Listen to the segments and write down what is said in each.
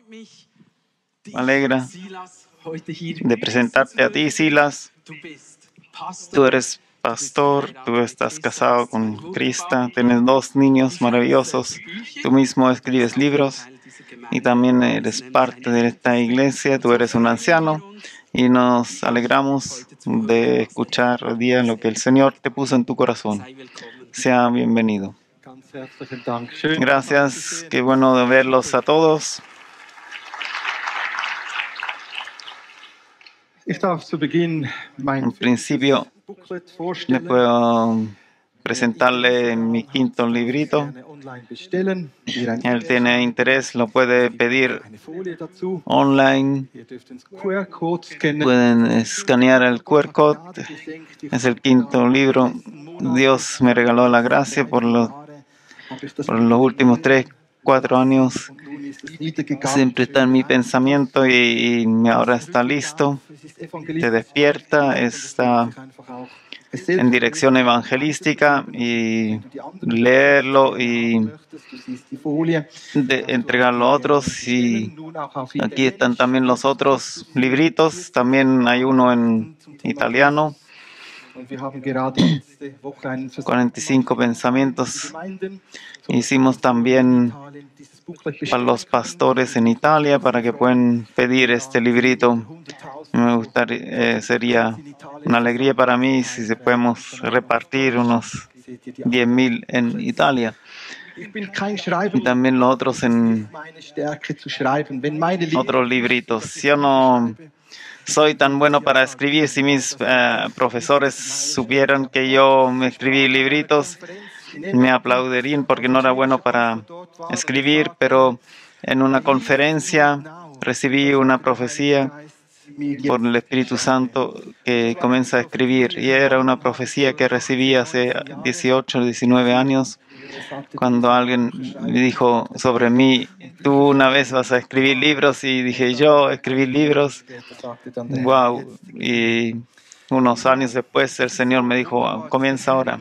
Me alegra de presentarte a ti, Silas. Tú eres pastor, tú estás casado con Krista, tienes 2 niños maravillosos, tú mismo escribes libros y también eres parte de esta iglesia, tú eres un anciano y nos alegramos de escuchar hoy día lo que el Señor te puso en tu corazón. Sea bienvenido. Gracias, qué bueno de verlos a todos. En principio, le puedo presentarle mi 5.º librito. Él tiene interés, lo puede pedir online. Pueden escanear el QR code. Es el 5.º libro. Dios me regaló la gracia por los últimos 3-4 años. Siempre está en mi pensamiento y ahora está listo. Te despierta, está en dirección evangelística y leerlo y entregarlo a otros. Y aquí están también los otros libritos. También hay uno en italiano. 45 pensamientos. Hicimos también para los pastores en Italia para que puedan pedir este librito. Me gustaría, sería una alegría para mí si se podemos repartir unos 10.000 en Italia. Y también los otros en otros libritos. Yo no soy tan bueno para escribir. Si mis profesores supieran que yo me escribí libritos, me aplaudirían porque no era bueno para escribir, pero en una conferencia recibí una profecía por el Espíritu Santo que comienza a escribir, y era una profecía que recibí hace 18 o 19 años, cuando alguien me dijo sobre mí: tú una vez vas a escribir libros, y dije: yo escribí libros, wow. Y unos años después el Señor me dijo: comienza ahora.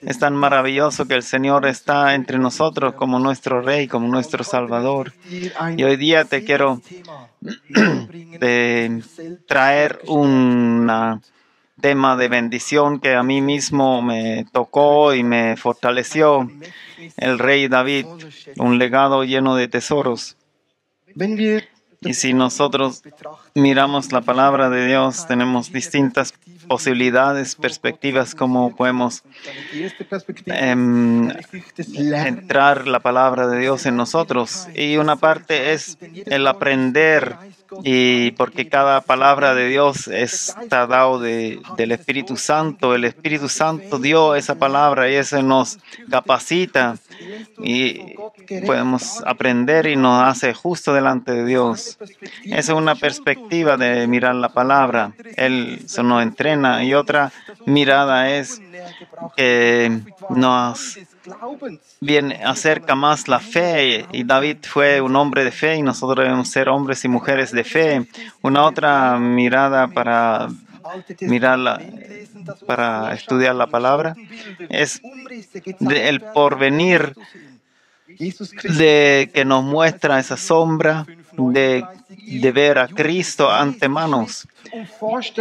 Es tan maravilloso que el Señor está entre nosotros como nuestro Rey, como nuestro Salvador. Y hoy día te quiero traer un tema de bendición que a mí mismo me tocó y me fortaleció. El rey David, un legado lleno de tesoros. Y si nosotros miramos la palabra de Dios, tenemos distintas posibilidades, perspectivas, cómo podemos entrar la palabra de Dios en nosotros. Y una parte es el aprender, y porque cada palabra de Dios está dado del Espíritu Santo. El Espíritu Santo dio esa palabra y eso nos capacita y podemos aprender y nos hace justo delante de Dios. Esa es una perspectiva de mirar la palabra. Él se nos entrena, y otra mirada es que nos viene acerca más la fe, y David fue un hombre de fe y nosotros debemos ser hombres y mujeres de fe. Una otra mirada para estudiar la palabra es el porvenir, de que nos muestra esa sombra de ver a Cristo antemano.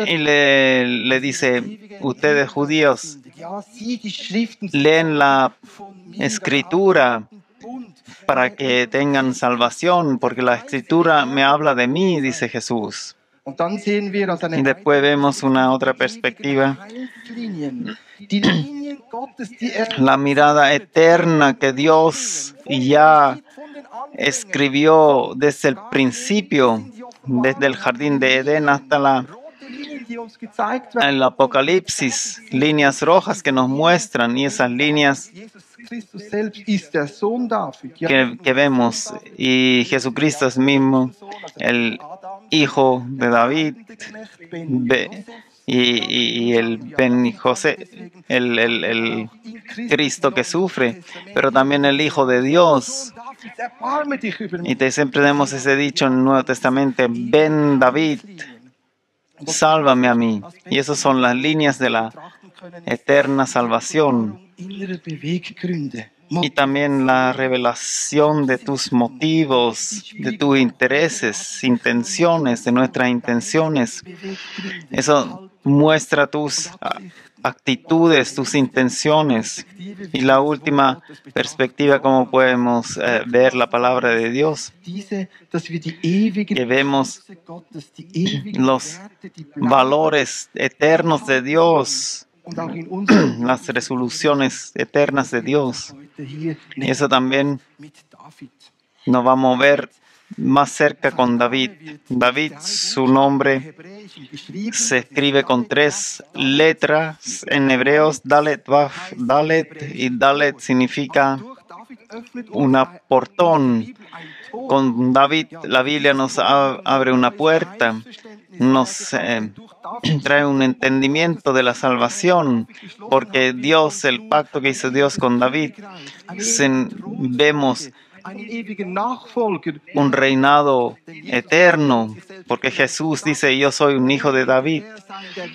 Y le dice: ustedes judíos, leen la Escritura para que tengan salvación, porque la Escritura me habla de mí, dice Jesús. Y después vemos una otra perspectiva, la mirada eterna que Dios ya escribió desde el principio, desde el jardín de Edén hasta el Apocalipsis, líneas rojas que nos muestran, y esas líneas que vemos, y Jesucristo es mismo el Hijo de David, y el Ben José, el Cristo que sufre, pero también el Hijo de Dios. Y siempre tenemos ese dicho en el Nuevo Testamento: ven David, sálvame a mí. Y esas son las líneas de la eterna salvación. y también la revelación de tus motivos, de tus intereses, intenciones, de nuestras intenciones. Eso muestra tus actitudes, tus intenciones. Y la última perspectiva, cómo podemos ver la palabra de Dios, que vemos los valores eternos de Dios, las resoluciones eternas de Dios. Y eso también nos va a mover más cerca con David. David, su nombre se escribe con 3 letras en hebreos, Dalet, Vaf, Dalet, y Dalet significa un portón. Con David, la Biblia nos abre una puerta, nos trae un entendimiento de la salvación, porque Dios, el pacto que hizo Dios con David, vemos un reinado eterno, porque Jesús dice, yo soy un hijo de David,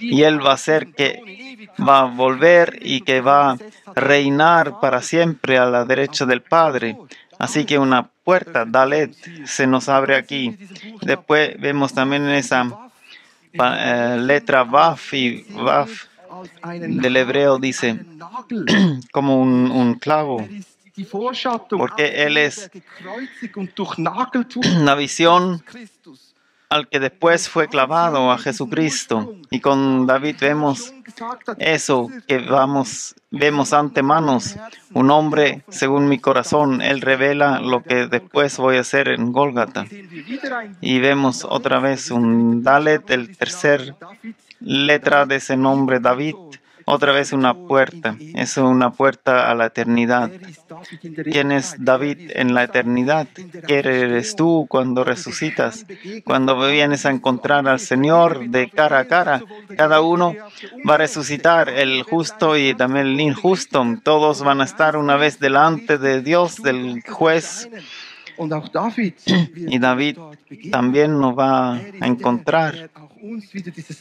y Él va a ser que va a volver y que va a reinar para siempre a la derecha del Padre. Así que una puerta, Dalet, se nos abre aquí. Después vemos también en esa letra Vaf, y Vaf del hebreo dice como un clavo, porque Él es la visión al que después fue clavado, a Jesucristo. Y con David vemos eso que vemos antemanos. Un hombre según mi corazón, Él revela lo que después voy a hacer en Gólgata. Y vemos otra vez un Dalet, el tercer letra de ese nombre, David. Otra vez una puerta, es una puerta a la eternidad. ¿Quién es David en la eternidad? ¿Quién eres tú cuando resucitas? Cuando vienes a encontrar al Señor de cara a cara, cada uno va a resucitar, el justo y también el injusto. Todos van a estar una vez delante de Dios, del juez. Y David también nos va a encontrar.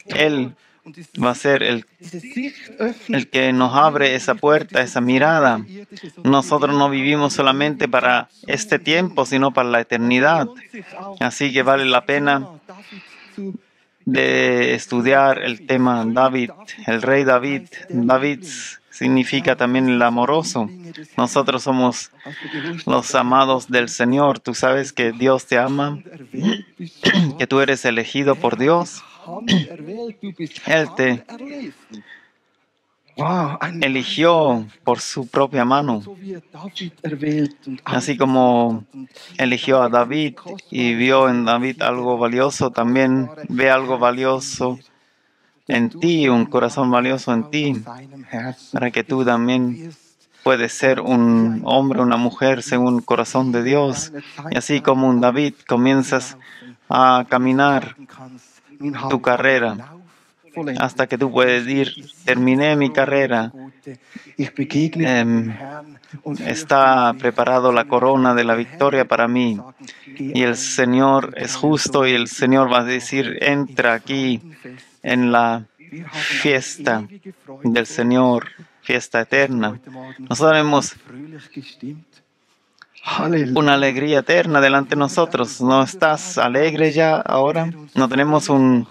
Él va a ser el que nos abre esa puerta, esa mirada. Nosotros no vivimos solamente para este tiempo, sino para la eternidad. Así que vale la pena de estudiar el tema David, el rey David. David significa también el amoroso. Nosotros somos los amados del Señor. Tú sabes que Dios te ama, que tú eres elegido por Dios. Él te eligió por su propia mano, así como eligió a David y vio en David algo valioso, también ve algo valioso en ti, un corazón valioso en ti, para que tú también puedes ser un hombre, una mujer según el corazón de Dios. Y así como un David, comienzas a caminar tu carrera hasta que tú puedes decir, terminé mi carrera. Está preparado la corona de la victoria para mí. Y el Señor es justo y el Señor va a decir, entra aquí en la fiesta del Señor, fiesta eterna. Nosotros hemos una alegría eterna delante de nosotros. ¿No estás alegre ya ahora? No tenemos un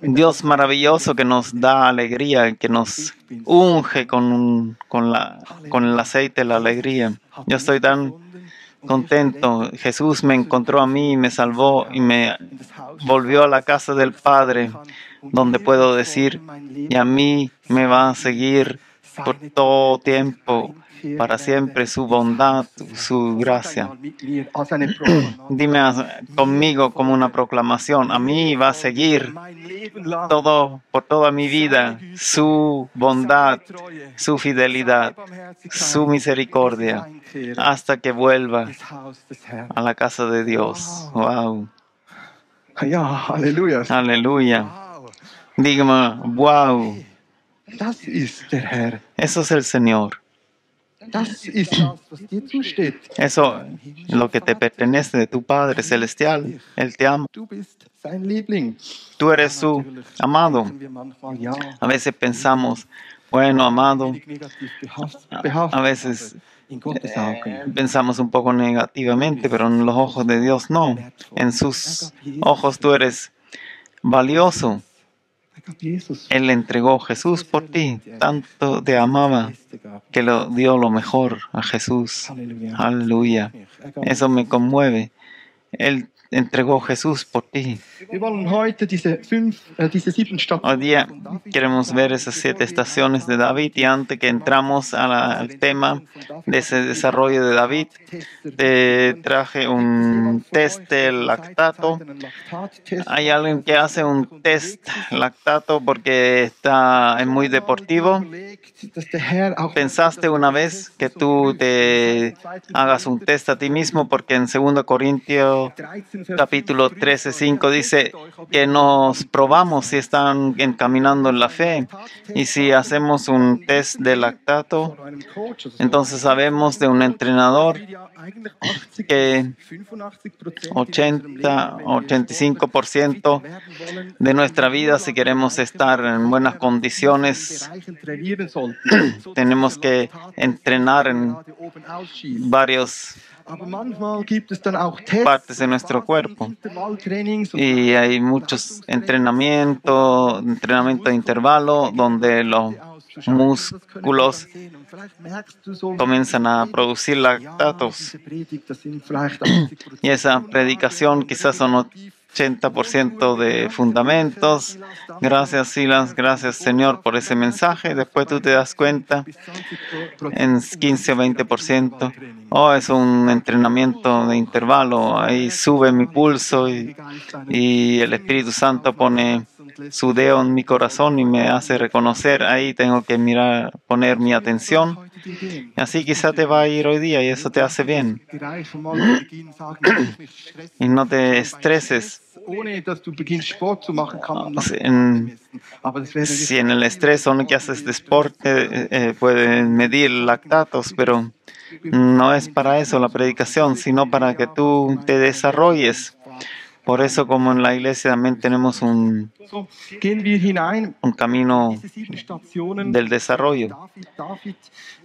Dios maravilloso que nos da alegría, que nos unge con el aceite de la alegría. Yo estoy tan contento. Jesús me encontró a mí, me salvó y me volvió a la casa del Padre, donde puedo decir, y a mí me va a seguir por todo tiempo, para siempre, su bondad, su gracia. Dime conmigo como una proclamación, a mí va a seguir por toda mi vida su bondad, su fidelidad, su misericordia, hasta que vuelva a la casa de Dios. Wow. Aleluya. Aleluya. Dígame, wow. Eso es el Señor. Eso es lo que te pertenece de tu Padre Celestial. Él te ama. Tú eres su amado. A veces pensamos, bueno, amado, a veces Pensamos un poco negativamente, pero en los ojos de Dios no. En sus ojos tú eres valioso. Él entregó a Jesús por ti. Tanto te amaba que lo dio lo mejor a Jesús. Aleluya. Eso me conmueve. Él entregó a Jesús por ti. Hoy día queremos ver esas 7 estaciones de David, y antes que entramos al tema de ese desarrollo de David, te traje un test de lactato. Hay alguien que hace un test lactato porque es muy deportivo. ¿Pensaste una vez que tú te hagas un test a ti mismo? Porque en 2 Corintios capítulo 13:5 dice que nos probamos si están encaminando en la fe. Y si hacemos un test de lactato, entonces sabemos de un entrenador que 85% de nuestra vida, si queremos estar en buenas condiciones, tenemos que entrenar en varios partes de nuestro cuerpo. Y hay muchos entrenamiento de intervalo, donde los músculos comienzan a producir lactatos. Y esa predicación quizás son 80% de fundamentos. Gracias, Silas. Gracias, Señor, por ese mensaje. Después tú te das cuenta en 15 o 20%. Es un entrenamiento de intervalo. Ahí sube mi pulso y el Espíritu Santo pone su dedo en mi corazón y me hace reconocer. Ahí tengo que poner mi atención. Así quizá te va a ir hoy día y eso te hace bien. Y no te estreses. Si en el estrés o no que haces deporte pueden medir lactatos, pero no es para eso la predicación, sino para que tú te desarrolles. Por eso, como en la iglesia también tenemos un camino del desarrollo.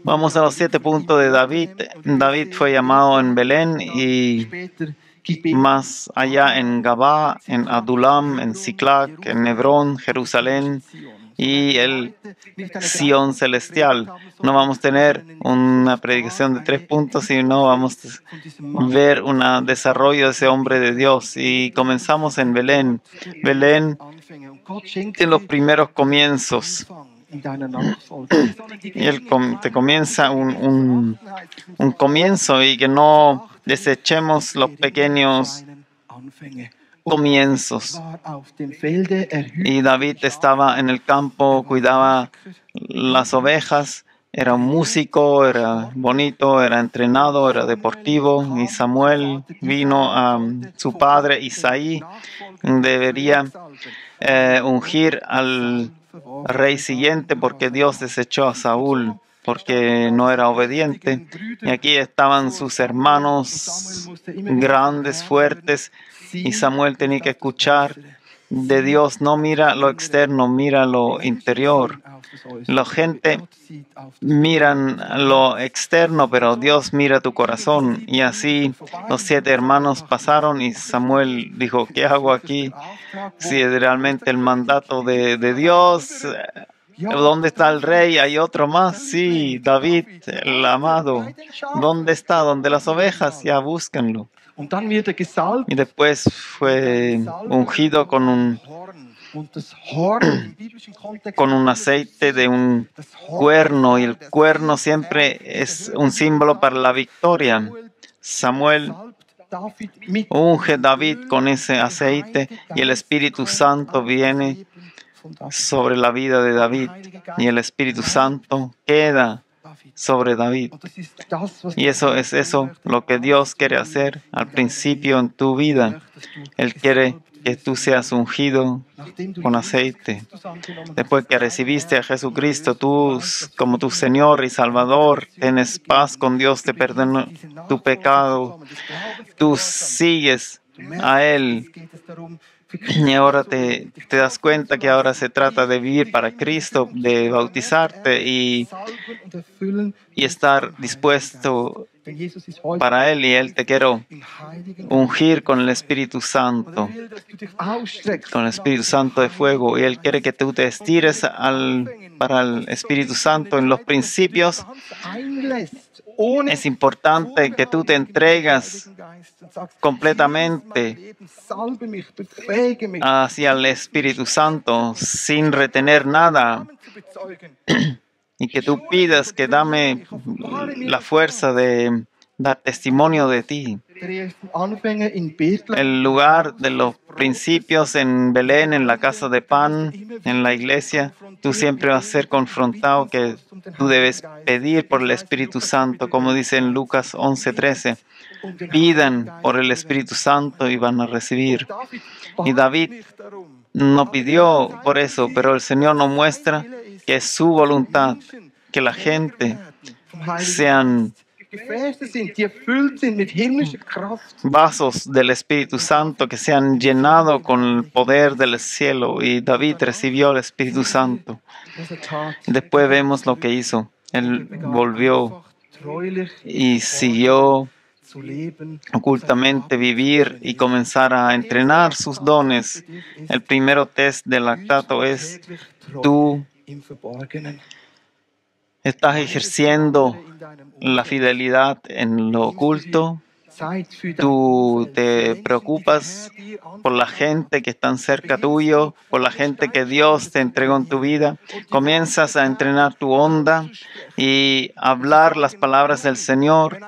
Vamos a los 7 puntos de David. David fue llamado en Belén y más allá en Gabá, en Adulam, en Siclac, en Hebrón, Jerusalén y el Sion celestial. No vamos a tener una predicación de 3 puntos, sino vamos a ver un desarrollo de ese hombre de Dios. Y comenzamos en Belén. Belén en los primeros comienzos. Y Él te comienza un comienzo, y que no desechemos los pequeños comienzos. Y David estaba en el campo, cuidaba las ovejas, era un músico, era bonito, era entrenado, era deportivo. Y Samuel vino a su padre Isaí, debería ungir al rey siguiente, porque Dios desechó a Saúl porque no era obediente. Y aquí estaban sus hermanos grandes, fuertes, y Samuel tenía que escuchar de Dios. No mira lo externo, mira lo interior. La gente mira lo externo, pero Dios mira tu corazón. Y así los 7 hermanos pasaron y Samuel dijo: ¿qué hago aquí? Si es realmente el mandato de Dios. ¿Dónde está el rey? ¿Hay otro más? Sí, David, el amado. ¿Dónde está? ¿Dónde las ovejas? Ya, búsquenlo. Y después fue ungido con un aceite de un cuerno, y el cuerno siempre es un símbolo para la victoria. Samuel unge a David con ese aceite, y el Espíritu Santo viene sobre la vida de David, y el Espíritu Santo queda sobre David. Y eso es lo que Dios quiere hacer al principio en tu vida. Él quiere que tú seas ungido con aceite. Después que recibiste a Jesucristo tú como tu Señor y Salvador, tienes paz con Dios, te perdonó tu pecado, tú sigues a Él. Y ahora te das cuenta que ahora se trata de vivir para Cristo, de bautizarte y estar dispuesto para Él. Y Él te quiere ungir con el Espíritu Santo, con el Espíritu Santo de fuego. Y Él quiere que tú te estires para el Espíritu Santo en los principios. Es importante que tú te entregas completamente hacia el Espíritu Santo sin retener nada y que tú pidas que dame la fuerza de dar testimonio de ti. El lugar de los principios en Belén, en la casa de pan, en la iglesia, tú siempre vas a ser confrontado que tú debes pedir por el Espíritu Santo, como dice en Lucas 11:13. Pidan por el Espíritu Santo y van a recibir. Y David no pidió por eso, pero el Señor nos muestra que es su voluntad que la gente sean vasos del Espíritu Santo que se han llenado con el poder del cielo, y David recibió el Espíritu Santo. Después vemos lo que hizo. Él volvió y siguió ocultamente vivir y comenzar a entrenar sus dones. El primer test del lactato es: tú estás ejerciendo la fidelidad en lo oculto. Tú te preocupas por la gente que están cerca tuyo, por la gente que Dios te entregó en tu vida. Comienzas a entrenar tu onda y hablar las palabras del Señor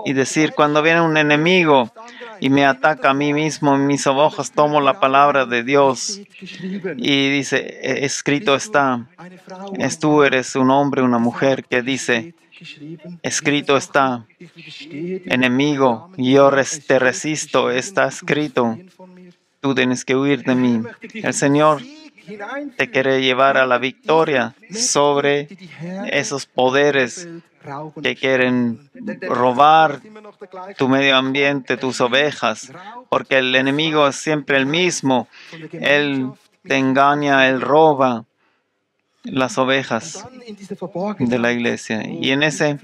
y decir: cuando viene un enemigo y me ataca a mí mismo, en mis ojos tomo la palabra de Dios y dice: escrito está. Tú eres un hombre, una mujer que dice: escrito está, enemigo, yo te resisto, está escrito, tú tienes que huir de mí. El Señor te quiere llevar a la victoria sobre esos poderes que quieren robar tu medio ambiente, tus ovejas, porque el enemigo es siempre el mismo. Él te engaña, él roba las ovejas de la iglesia. Y en ese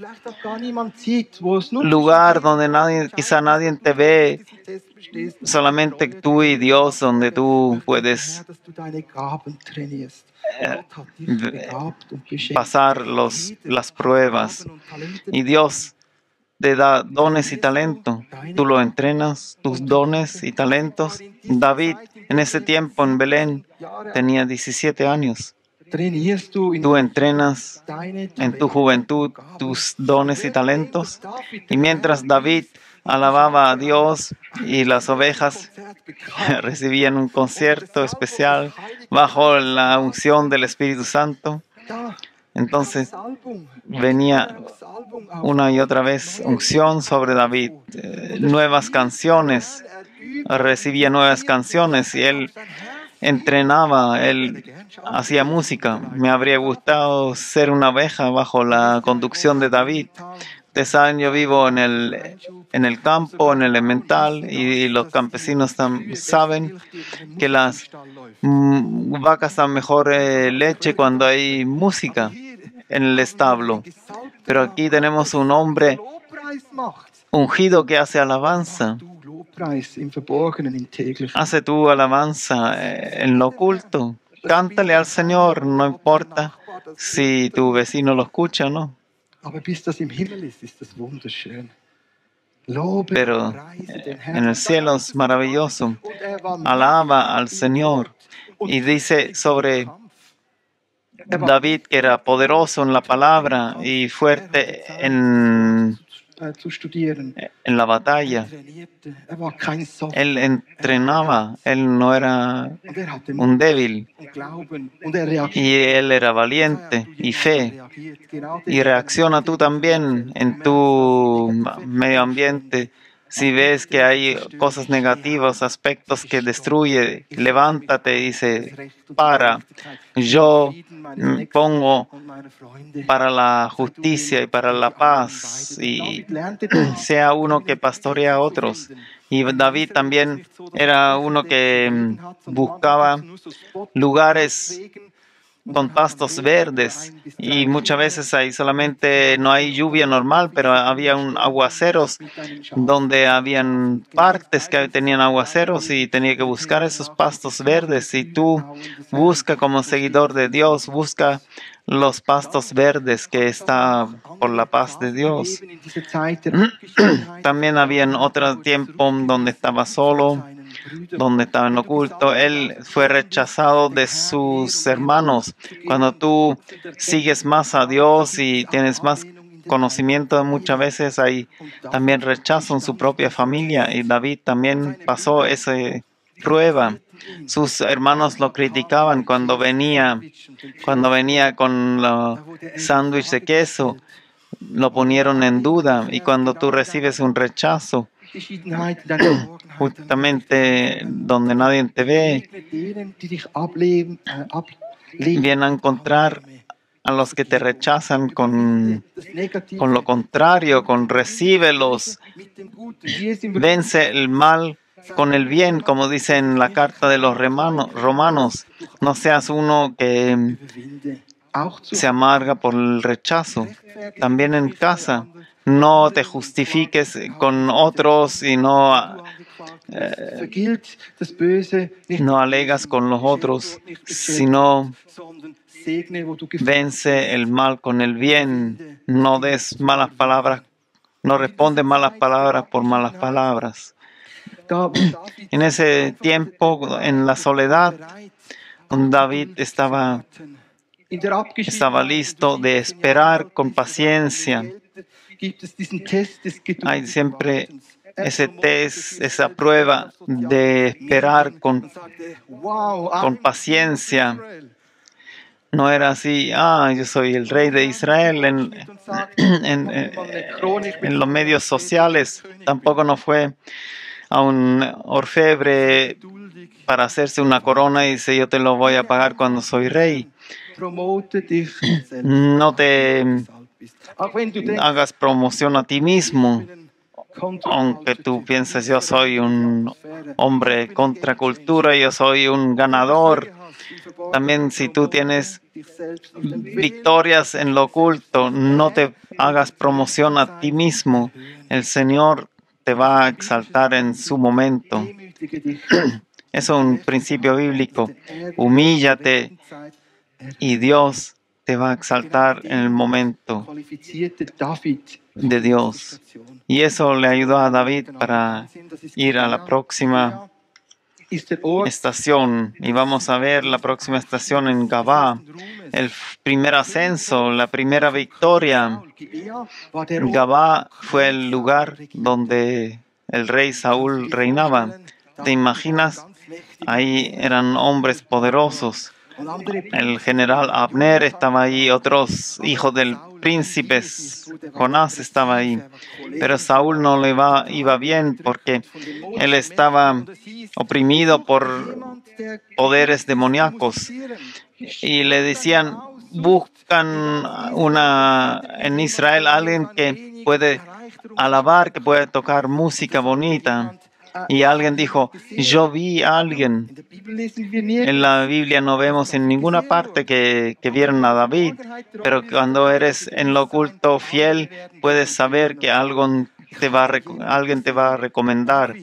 lugar donde quizá nadie te ve, solamente tú y Dios, donde tú puedes pasar las pruebas. Y Dios te da dones y talento. Tú lo entrenas, tus dones y talentos. David, en ese tiempo en Belén, tenía 17 años. Tú entrenas en tu juventud tus dones y talentos. Y mientras David alababa a Dios y las ovejas recibían un concierto especial bajo la unción del Espíritu Santo, entonces venía una y otra vez unción sobre David, nuevas canciones, recibía nuevas canciones y él entrenaba, él hacía música. Me habría gustado ser una oveja bajo la conducción de David. Ustedes saben, yo vivo en el campo, en el elemental, y los campesinos saben que las vacas dan mejor leche cuando hay música en el establo. Pero aquí tenemos un hombre ungido que hace alabanza. Hace tu alabanza en lo oculto. Cántale al Señor, no importa si tu vecino lo escucha o no. Pero en el cielo es maravilloso. Alaba al Señor. Y dice sobre David que era poderoso en la palabra y fuerte en la batalla. Él entrenaba, él no era un débil. Y él era valiente y fe. Y reacciona tú también en tu medio ambiente Si ves que hay cosas negativas, aspectos que destruye, levántate y dice, para, yo pongo para la justicia y para la paz, y sea uno que pastorea a otros. Y David también era uno que buscaba lugares con pastos verdes, y muchas veces ahí solamente no hay lluvia normal, pero había aguaceros donde habían partes que tenían aguaceros y tenía que buscar esos pastos verdes. Y tú busca como seguidor de Dios, busca los pastos verdes que está por la paz de Dios. También había otro tiempo donde estaba solo, donde estaba en oculto. Él fue rechazado de sus hermanos. Cuando tú sigues más a Dios y tienes más conocimiento, muchas veces hay también rechazo en su propia familia, y David también pasó esa prueba. Sus hermanos lo criticaban cuando venía con el sándwich de queso, lo ponieron en duda. Y cuando tú recibes un rechazo, justamente donde nadie te ve, vienen a encontrar a los que te rechazan con lo contrario, con recíbelos, vence el mal con el bien, como dice en la carta de los romanos. No seas uno que se amarga por el rechazo. También en casa, no te justifiques con otros y no alegas con los otros, sino vence el mal con el bien. No des malas palabras, no responde malas palabras por malas palabras. En ese tiempo, en la soledad, David estaba listo de esperar con paciencia. Hay siempre ese test, esa prueba de esperar con paciencia. No era así, yo soy el rey de Israel en los medios sociales. Tampoco no fue a un orfebre para hacerse una corona y dice, yo te lo voy a pagar cuando soy rey. No te hagas promoción a ti mismo, aunque tú pienses, yo soy un hombre contra cultura, yo soy un ganador. También si tú tienes victorias en lo oculto, no te hagas promoción a ti mismo. El Señor te va a exaltar en su momento. Eso es un principio bíblico. Humíllate y Dios te va a exaltar en el momento de Dios. Y eso le ayudó a David para ir a la próxima estación. Y vamos a ver la próxima estación en Gabá. El primer ascenso, la primera victoria. Gabá fue el lugar donde el rey Saúl reinaba. ¿Te imaginas? Ahí eran hombres poderosos. El general Abner estaba ahí, otros hijos del príncipe Jonás estaba ahí. Pero Saúl no le iba bien porque él estaba oprimido por poderes demoníacos. Y le decían, buscan en Israel alguien que puede alabar, que puede tocar música bonita. Y alguien dijo, yo vi a alguien. En la Biblia no vemos en ninguna parte que vieron a David, pero cuando eres en lo oculto fiel, puedes saber que alguien te va a recomendar.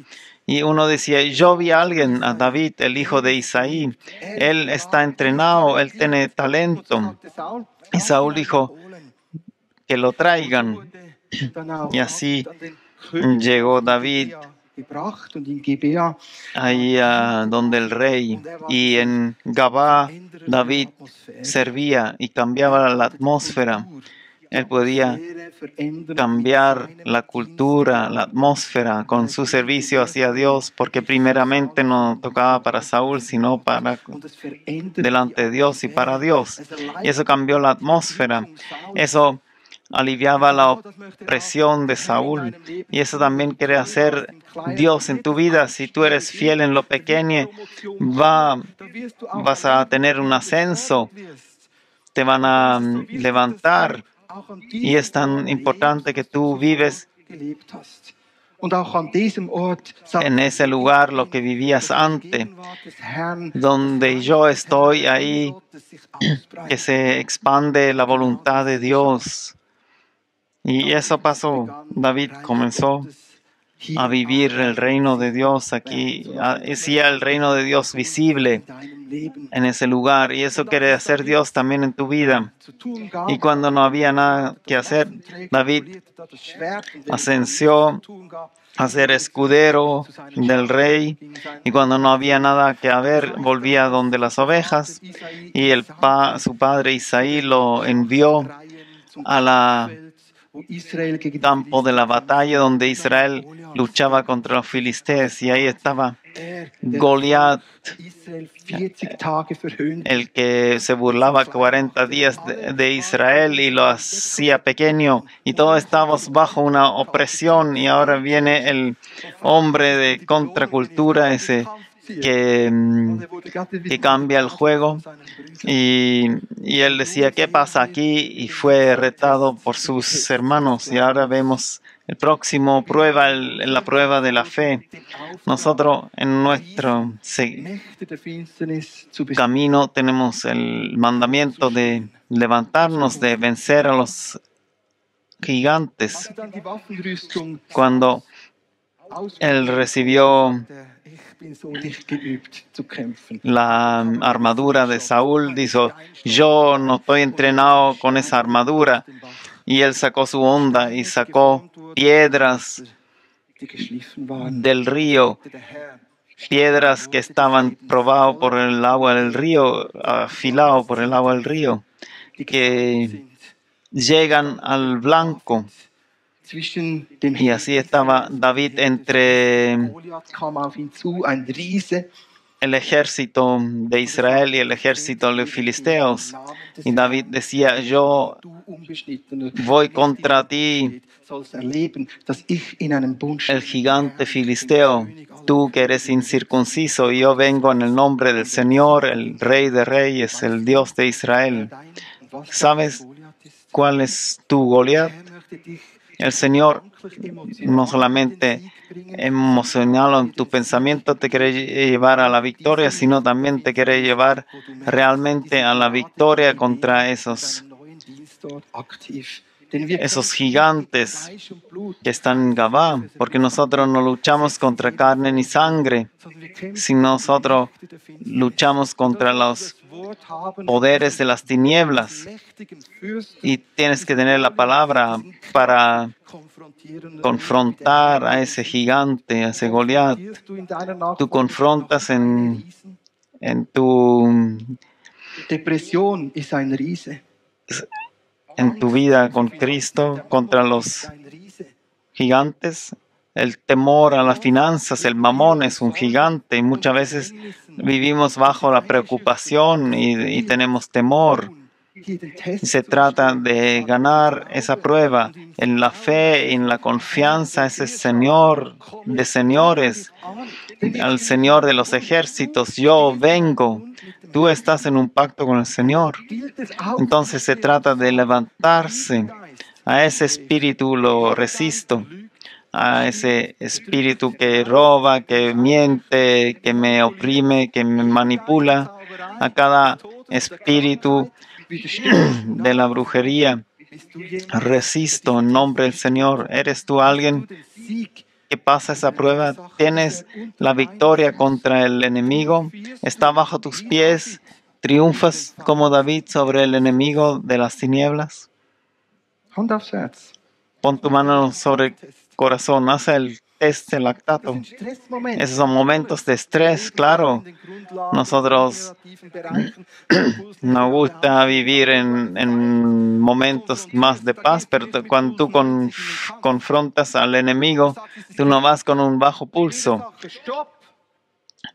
Y uno decía, yo vi a alguien, a David, el hijo de Isaí. Él está entrenado, él tiene talento. Y Saúl dijo, que lo traigan. Y así llegó David ahí donde el rey, y en Gabá David servía y cambiaba la atmósfera. Él podía cambiar la cultura, la atmósfera con su servicio hacia Dios, porque primeramente no tocaba para Saúl, sino para delante de Dios y para Dios. Y eso cambió la atmósfera. Eso aliviaba la opresión de Saúl. Y eso también quiere hacer Dios en tu vida. Si tú eres fiel en lo pequeño, vas a tener un ascenso, te van a levantar. Y es tan importante que tú vives en ese lugar lo que vivías antes, donde yo estoy ahí, que se expande la voluntad de Dios. Y eso pasó. David comenzó a vivir el reino de Dios aquí, hacía el reino de Dios visible en ese lugar. Y eso quiere hacer Dios también en tu vida. Y cuando no había nada que hacer, David ascendió a ser escudero del rey. Y cuando no había nada que hacer, volvía donde las ovejas. Y su padre Isaí lo envió a la campo de la batalla donde Israel luchaba contra los filisteos, y ahí estaba Goliat, el que se burlaba 40 días de Israel y lo hacía pequeño, y todos estábamos bajo una opresión. Y ahora viene el hombre de contracultura, ese que cambia el juego, y él decía, ¿qué pasa aquí? Y fue retado por sus hermanos. Y ahora vemos el próximo prueba, la prueba de la fe. Nosotros en nuestro camino tenemos el mandamiento de levantarnos, de vencer a los gigantes. Cuando él recibió la armadura de Saúl, dijo, yo no estoy entrenado con esa armadura. Y él sacó su onda y sacó piedras del río, piedras que estaban probadas por el agua del río, afiladas por el agua del río, que llegan al blanco. Y así estaba David entre el ejército de Israel y el ejército de los filisteos. Y David decía, yo voy contra ti, el gigante filisteo, tú que eres incircunciso, y yo vengo en el nombre del Señor, el Rey de Reyes, el Dios de Israel. ¿Sabes cuál es tu Goliat? El Señor no solamente emocional en tu pensamiento te quiere llevar a la victoria, sino también te quiere llevar realmente a la victoria contra esos gigantes que están en Gabá, porque nosotros no luchamos contra carne ni sangre, sino nosotros luchamos contra los poderes de las tinieblas. Y tienes que tener la palabra para confrontar a ese gigante, a ese Goliat. Tú confrontas en tu vida con Cristo contra los gigantes. El temor a las finanzas, el mamón es un gigante, y muchas veces vivimos bajo la preocupación y tenemos temor. Se trata de ganar esa prueba en la fe, en la confianza a ese Señor de señores, al Señor de los ejércitos. Yo vengo. Tú estás en un pacto con el Señor. Entonces se trata de levantarse. A ese espíritu lo resisto. A ese espíritu que roba, que miente, que me oprime, que me manipula. A cada espíritu de la brujería. Resisto en nombre del Señor. ¿Eres tú alguien que pasa esa prueba? ¿Tienes la victoria contra el enemigo? ¿Está bajo tus pies? ¿Triunfas como David sobre el enemigo de las tinieblas? Pon tu mano sobre el corazón. Haz el test de lactato. Esos son momentos de estrés, claro. Nosotros nos gusta vivir en momentos más de paz, pero cuando tú confrontas al enemigo, tú no vas con un bajo pulso.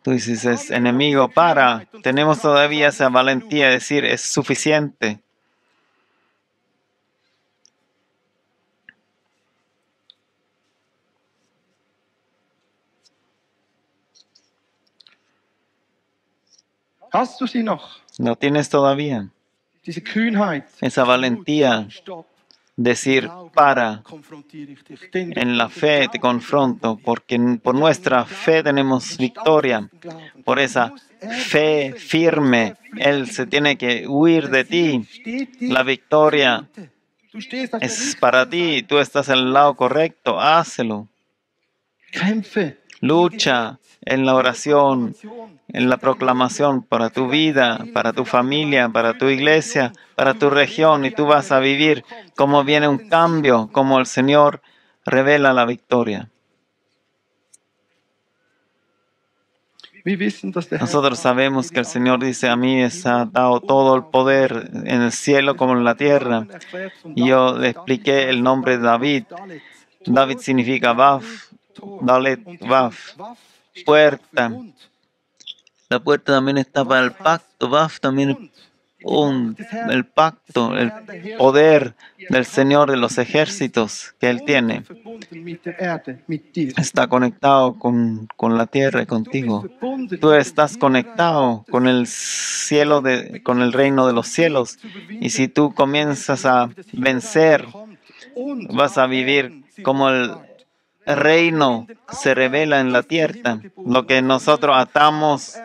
Tú dices, enemigo, para. Tenemos todavía esa valentía de decir, es suficiente. Hast du sie noch? ¿Lo tienes todavía? Diese Kühnheit. Esa valentía, Stopp. decir, para, en la fe te confronto, porque por nuestra fe tenemos victoria. Por esa fe firme, Él se tiene que huir de ti. La victoria es para ti, tú estás en el lado correcto, hácelo. Lucha en la oración, en la proclamación para tu vida, para tu familia, para tu iglesia, para tu región, y tú vas a vivir como viene un cambio, como el Señor revela la victoria. Nosotros sabemos que el Señor dice, a mí es dado todo el poder en el cielo como en la tierra. Y yo le expliqué el nombre de David. David significa Vaf, Dalet, Vaf, puerta. La puerta también está para el pacto. Vaf también el pacto, el poder del Señor de los ejércitos que Él tiene. Está conectado con la tierra y contigo. Tú estás conectado con el cielo, con el reino de los cielos. Y si tú comienzas a vencer, vas a vivir como el reino se revela en la tierra. Lo que nosotros atamos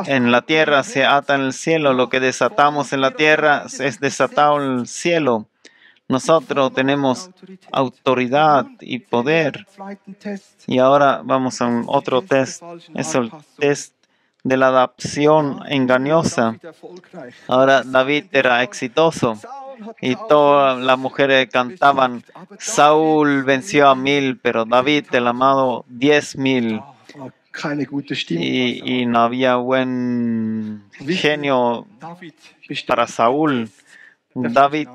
en la tierra se ata en el cielo. Lo que desatamos en la tierra es desatado en el cielo. Nosotros tenemos autoridad y poder. Y ahora vamos a un otro test. Es el test de la adaptación engañosa. Ahora David era exitoso. Y todas las mujeres cantaban, Saúl venció a 1000, pero David, el amado, 10,000. Y no había buen genio para Saúl. David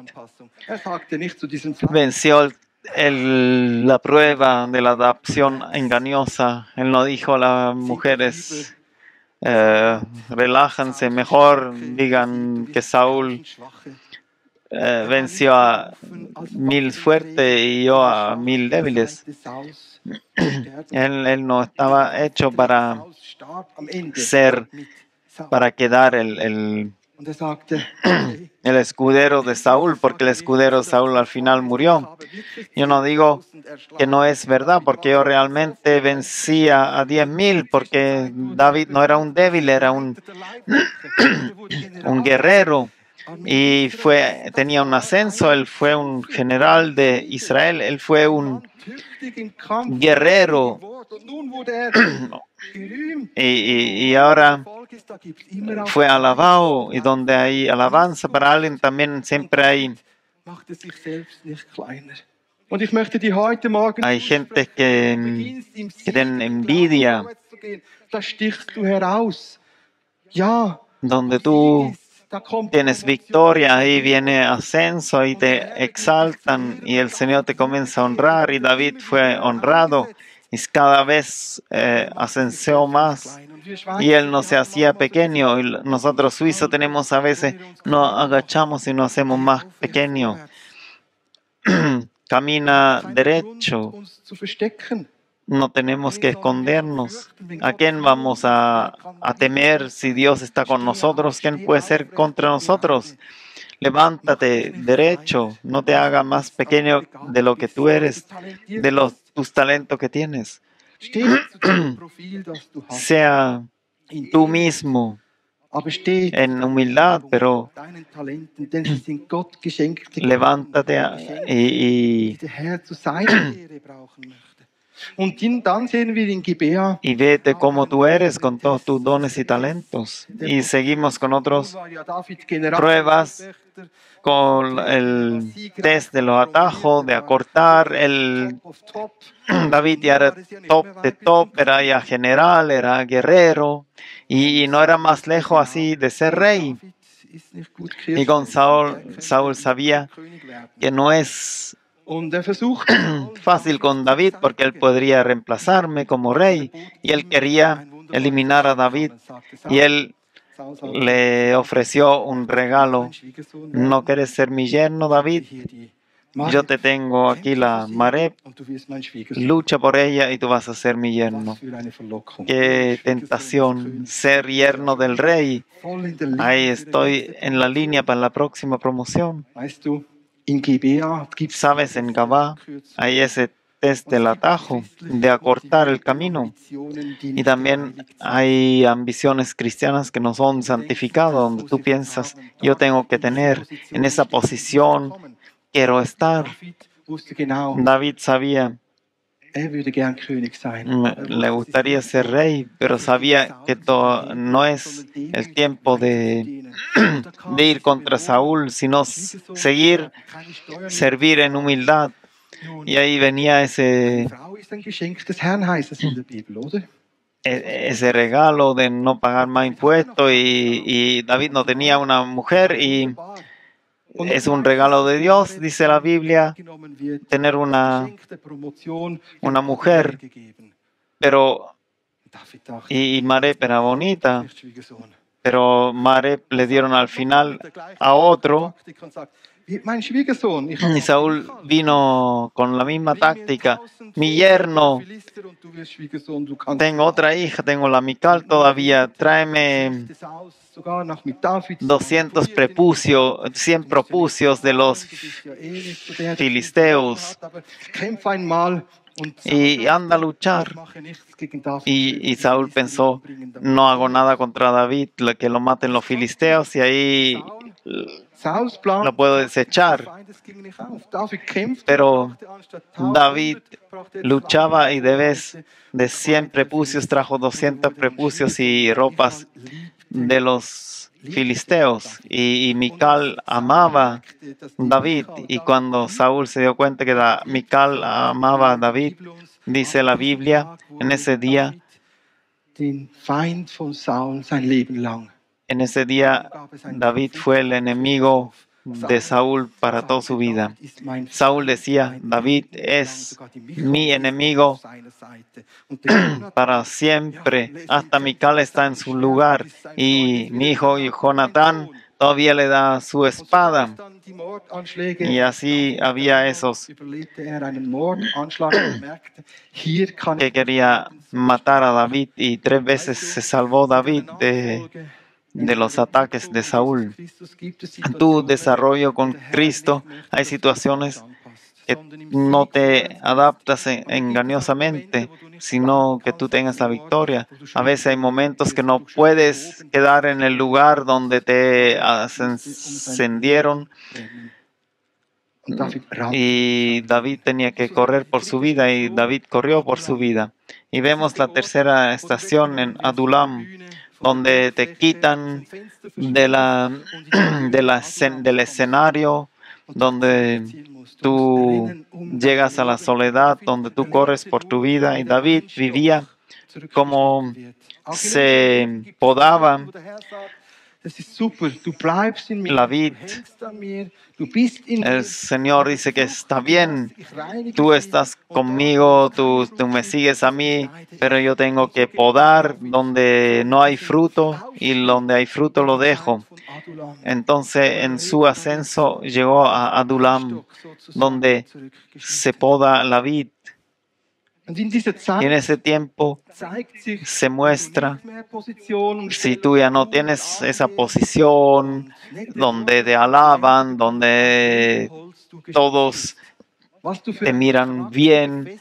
venció la prueba de la adaptación engañosa. Él no dijo a las mujeres, relájense, mejor digan que Saúl venció a 1000 fuertes y yo a 1000 débiles. Él no estaba hecho para quedar el escudero de Saúl, porque el escudero de Saúl al final murió. Yo no digo que no es verdad, porque yo realmente vencía a 10,000, porque David no era un débil, era un guerrero. Y tenía un ascenso, él fue un general de Israel, él fue un guerrero. Y ahora fue alabado, y donde hay alabanza para alguien también siempre hay gente que tienen envidia, donde tú tienes victoria, ahí viene ascenso y te exaltan y el Señor te comienza a honrar, y David fue honrado y cada vez ascendió más y él no se hacía pequeño, y nosotros suizos tenemos a veces, nos agachamos y nos hacemos más pequeño. Camina derecho. No tenemos que escondernos. ¿A quién vamos a temer si Dios está con nosotros? ¿Quién puede ser contra nosotros? Levántate derecho. No te hagas más pequeño de lo que tú eres, de tus talentos que tienes. Sea tú mismo en humildad, pero levántate y vete como tú eres con todos tus dones y talentos. Y seguimos con otras pruebas, con el test de los atajos, de acortar. David ya era top de top, era ya general, era guerrero, y no era más lejos así de ser rey. Y con Saúl sabía que no es fácil con David, porque él podría reemplazarme como rey, y él quería eliminar a David, y él le ofreció un regalo. ¿No quieres ser mi yerno, David? yo te tengo aquí la Mareb, und du wirst mein Schwiegersohn. lucha por ella y tú vas a ser mi yerno. Was für eine Verlockung. Qué tentación ser yerno del rey. Voll in der Ahí Linie für die estoy nächste en la Promotion. línea para la próxima promoción. Weißt du, in GBA gibt es Sabes, en Gabá hay ese test del atajo, de acortar el camino. Y también hay ambiciones cristianas que no son santificadas, donde tú piensas, yo tengo que tener en esa posición, quiero estar. David wusste genau, David sabía, er würde gern König sein. le gustaría ser rey, pero sabía que no es el tiempo de ir contra Saúl, sino seguir, servir en humildad. Y ahí venía ese Frau ist ein Geschenk des Herrn, heißt es in der Bibel, oder? ese regalo de no pagar más impuestos y David no tenía una mujer y es un regalo de Dios, dice la Biblia, tener una mujer, pero y Mareb era bonita, pero Mareb le dieron al final a otro. Y Saúl vino con la misma táctica. Mi yerno, tengo otra hija, tengo la Mical todavía, tráeme 200 prepucios, 100 propucios de los filisteos y anda a luchar. Y Saúl pensó, no hago nada contra David, que lo maten los filisteos y ahí lo puedo desechar. Pero David luchaba y de 100 prepucios trajo 200 prepucios y ropas de los filisteos. Y Mical amaba a David. Y cuando Saúl se dio cuenta que Mical amaba a David, dice la Biblia, en ese día David fue el enemigo de Saúl para toda su vida. Saúl decía, David es mi enemigo para siempre. Hasta Mical está en su lugar y mi hijo Jonatán todavía le da su espada. Y así había esos que quería matar a David y 3 veces se salvó David de los ataques de Saúl. En tu desarrollo con Cristo hay situaciones que no te adaptas engañosamente, sino que tú tengas la victoria. A veces hay momentos que no puedes quedar en el lugar donde te ascendieron. Y David tenía que correr por su vida y David corrió por su vida. Y vemos la tercera estación en Adulam, donde te quitan del escenario, donde tú llegas a la soledad, donde tú corres por tu vida. Y David vivía como se podaba la vid. El Señor dice que está bien, tú estás conmigo, tú me sigues a mí, pero yo tengo que podar donde no hay fruto y donde hay fruto lo dejo. Entonces en su ascenso llegó a Adulam, donde se poda la vid. Y en ese tiempo se muestra, si tú ya no tienes esa posición donde te alaban, donde todos te miran bien,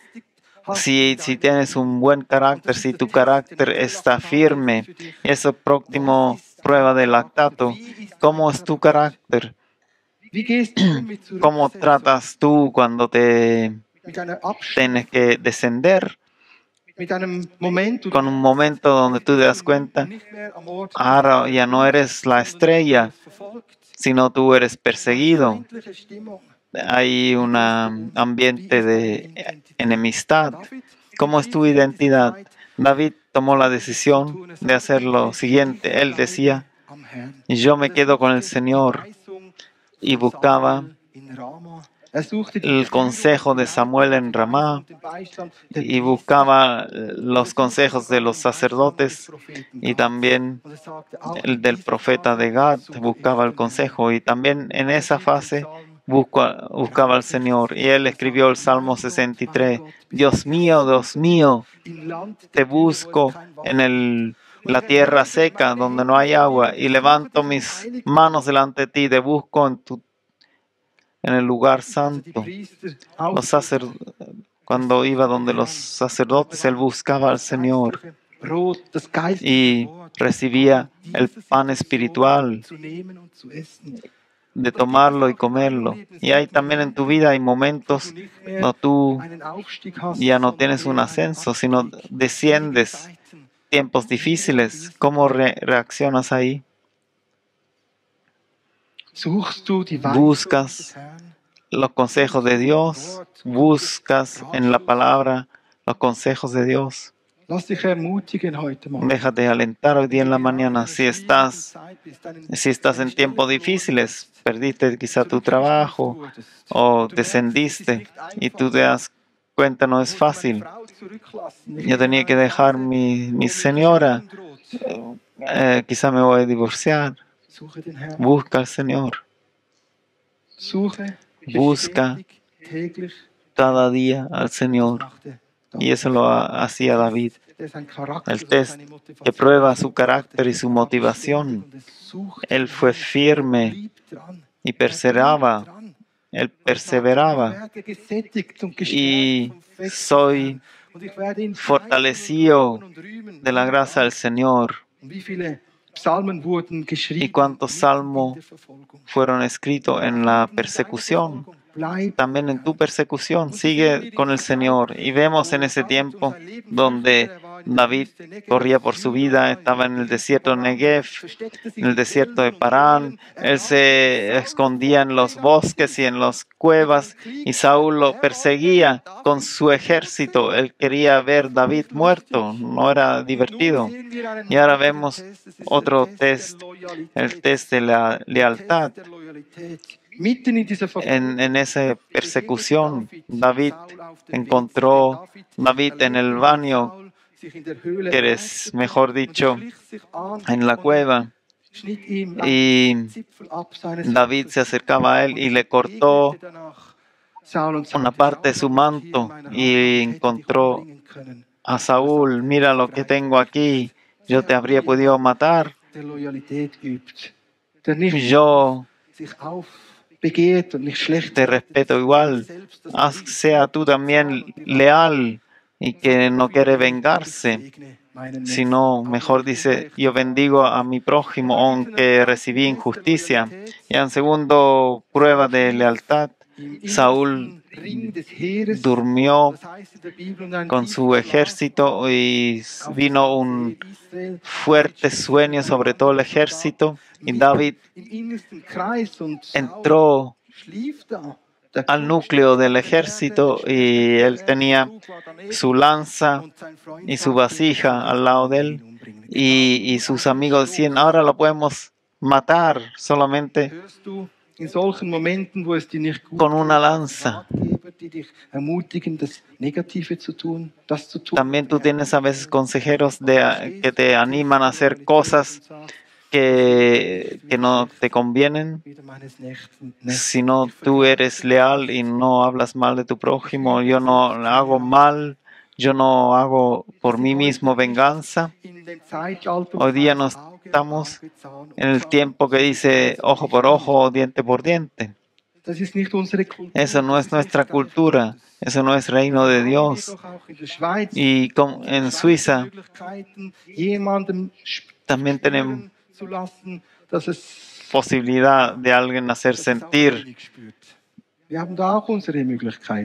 si tienes un buen carácter, si tu carácter está firme, eso es próximo prueba de lactato. ¿Cómo es tu carácter? ¿Cómo tratas tú cuando tienes que descender? Con un momento donde tú te das cuenta, ahora ya no eres la estrella, sino tú eres perseguido. Hay un ambiente de enemistad. ¿Cómo es tu identidad? David tomó la decisión de hacer lo siguiente. Él decía, yo me quedo con el Señor, y buscaba el consejo de Samuel en Ramá y buscaba los consejos de los sacerdotes y también el del profeta de Gad buscaba el consejo. Y también en esa fase buscaba al Señor. Y él escribió el Salmo 63. Dios mío, te busco en la tierra seca donde no hay agua y levanto mis manos delante de ti, te busco en el lugar santo. Cuando iba donde los sacerdotes, él buscaba al Señor y recibía el pan espiritual de tomarlo y comerlo. Y hay también en tu vida hay momentos donde tú ya no tienes un ascenso, sino desciendes, tiempos difíciles. ¿Cómo reaccionas ahí? ¿Buscas los consejos de Dios? ¿Buscas en la palabra los consejos de Dios? Déjate alentar hoy día en la mañana. Si estás en tiempos difíciles, perdiste quizá tu trabajo o descendiste y tú te das cuenta, no es fácil. Yo tenía que dejar mi señora, quizá me voy a divorciar. Busca al Señor. Busca cada día al Señor. Y eso lo hacía David. El test que prueba su carácter y su motivación. Él fue firme y perseveraba. Él perseveraba. Y soy fortalecido de la gracia del Señor. ¿Y cuántos salmos fueron escritos en la persecución? También en tu persecución, sigue con el Señor. Y vemos en ese tiempo donde David corría por su vida, estaba en el desierto de Negev, en el desierto de Parán. Él se escondía en los bosques y en las cuevas y Saúl lo perseguía con su ejército. Él quería ver a David muerto, no era divertido. Y ahora vemos otro test, el test de la lealtad. En esa persecución, David encontró en el baño, que es, mejor dicho, en la cueva. Y David se acercaba a él y le cortó una parte de su manto y encontró a Saúl. Mira lo que tengo aquí, yo te habría podido matar. Yo te respeto igual. Sea tú también leal y que no quiere vengarse, sino mejor dice, yo bendigo a mi prójimo aunque recibí injusticia. Y en segundo prueba de lealtad, Saúl durmió con su ejército y vino un fuerte sueño sobre todo el ejército y David entró al núcleo del ejército y él tenía su lanza y su vasija al lado de él y sus amigos decían, ahora lo podemos matar solamente con una lanza. También tú tienes a veces consejeros que te animan a hacer cosas que no te convienen, sino tú eres leal y no hablas mal de tu prójimo. Yo no hago mal, yo no hago por mí mismo venganza. Hoy día no estamos en el tiempo que dice ojo por ojo, diente por diente. Eso no es nuestra cultura, eso no es reino de Dios. Y en Suiza también tenemos posibilidad de alguien hacer sentir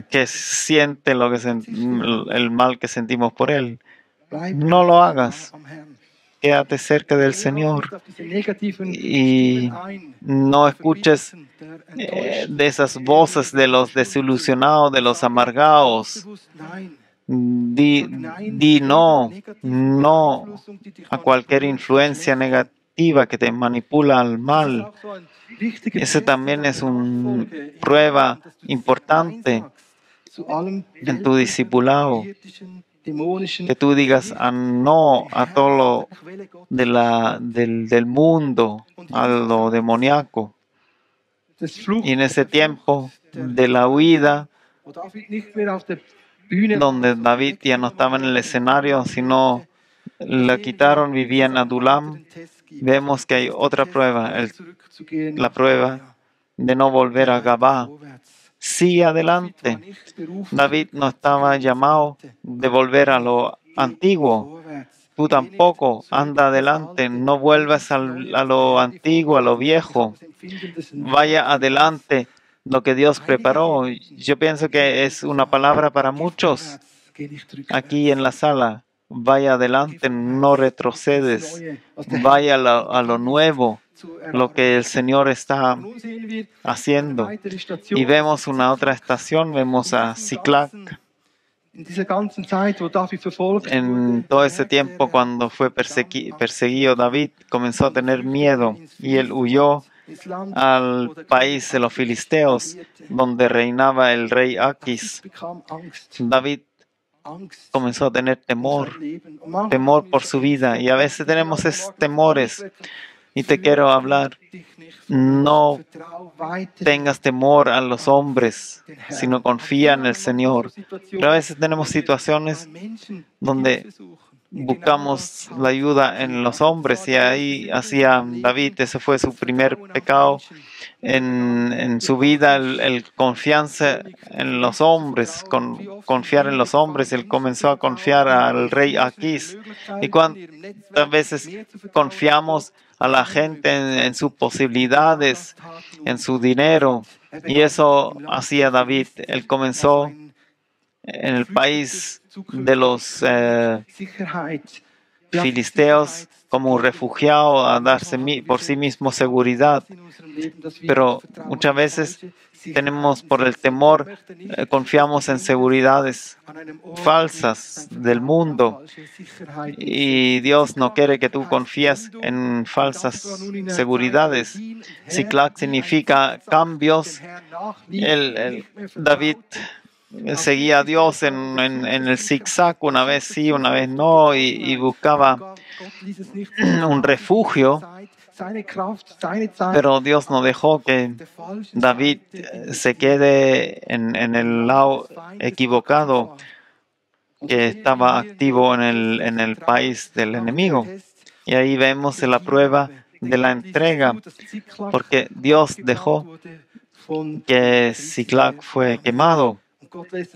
que siente el mal que sentimos por él. No lo hagas. Quédate cerca del Señor y no escuches de esas voces de los desilusionados, de los amargados. Di no a cualquier influencia negativa que te manipula al mal. Ese también es una prueba importante en tu discipulado. Que tú digas no a todo lo del mundo, a lo demoníaco. des Fluchts, Y en ese tiempo de la huida, wo David nicht mehr auf der Bühne donde David ya no estaba en el escenario, sino lo quitaron, vivía en Adulam, vemos que hay otra prueba, la prueba de no volver a Gabá. Sí, adelante. David no estaba llamado de volver a lo antiguo. Tú tampoco, anda adelante, no vuelvas a lo antiguo, a lo viejo. Vaya adelante lo que Dios preparó. Yo pienso que es una palabra para muchos aquí en la sala. Vaya adelante, no retrocedes. Vaya a lo nuevo, lo que el Señor está haciendo. Y vemos una otra estación, vemos a Ziklag. En todo ese tiempo, cuando fue perseguido David, comenzó a tener miedo y él huyó al país de los filisteos, donde reinaba el rey Aquis. David comenzó a tener temor por su vida, y a veces tenemos esos temores. Y te quiero hablar, no tengas temor a los hombres, sino confía en el Señor. Pero a veces tenemos situaciones donde buscamos la ayuda en los hombres, y ahí hacía David, ese fue su primer pecado en su vida, el confianza en los hombres, confiar en los hombres. Él comenzó a confiar al rey Aquis. ¿Y cuántas veces confiamos a la gente en sus posibilidades, en su dinero? Y eso hacía David. Él comenzó en el país de los filisteos como un refugiado a darse por sí mismo seguridad. Pero muchas veces tenemos, por el temor, confiamos en seguridades falsas del mundo, y Dios no quiere que tú confíes en falsas seguridades. Ziklag significa cambios. David seguía a Dios en el zigzag, una vez sí, una vez no, y buscaba un refugio. Pero Dios no dejó que David se quede en el lado equivocado, que estaba activo en el país del enemigo. Y ahí vemos la prueba de la entrega, porque Dios dejó que Ziklag fue quemado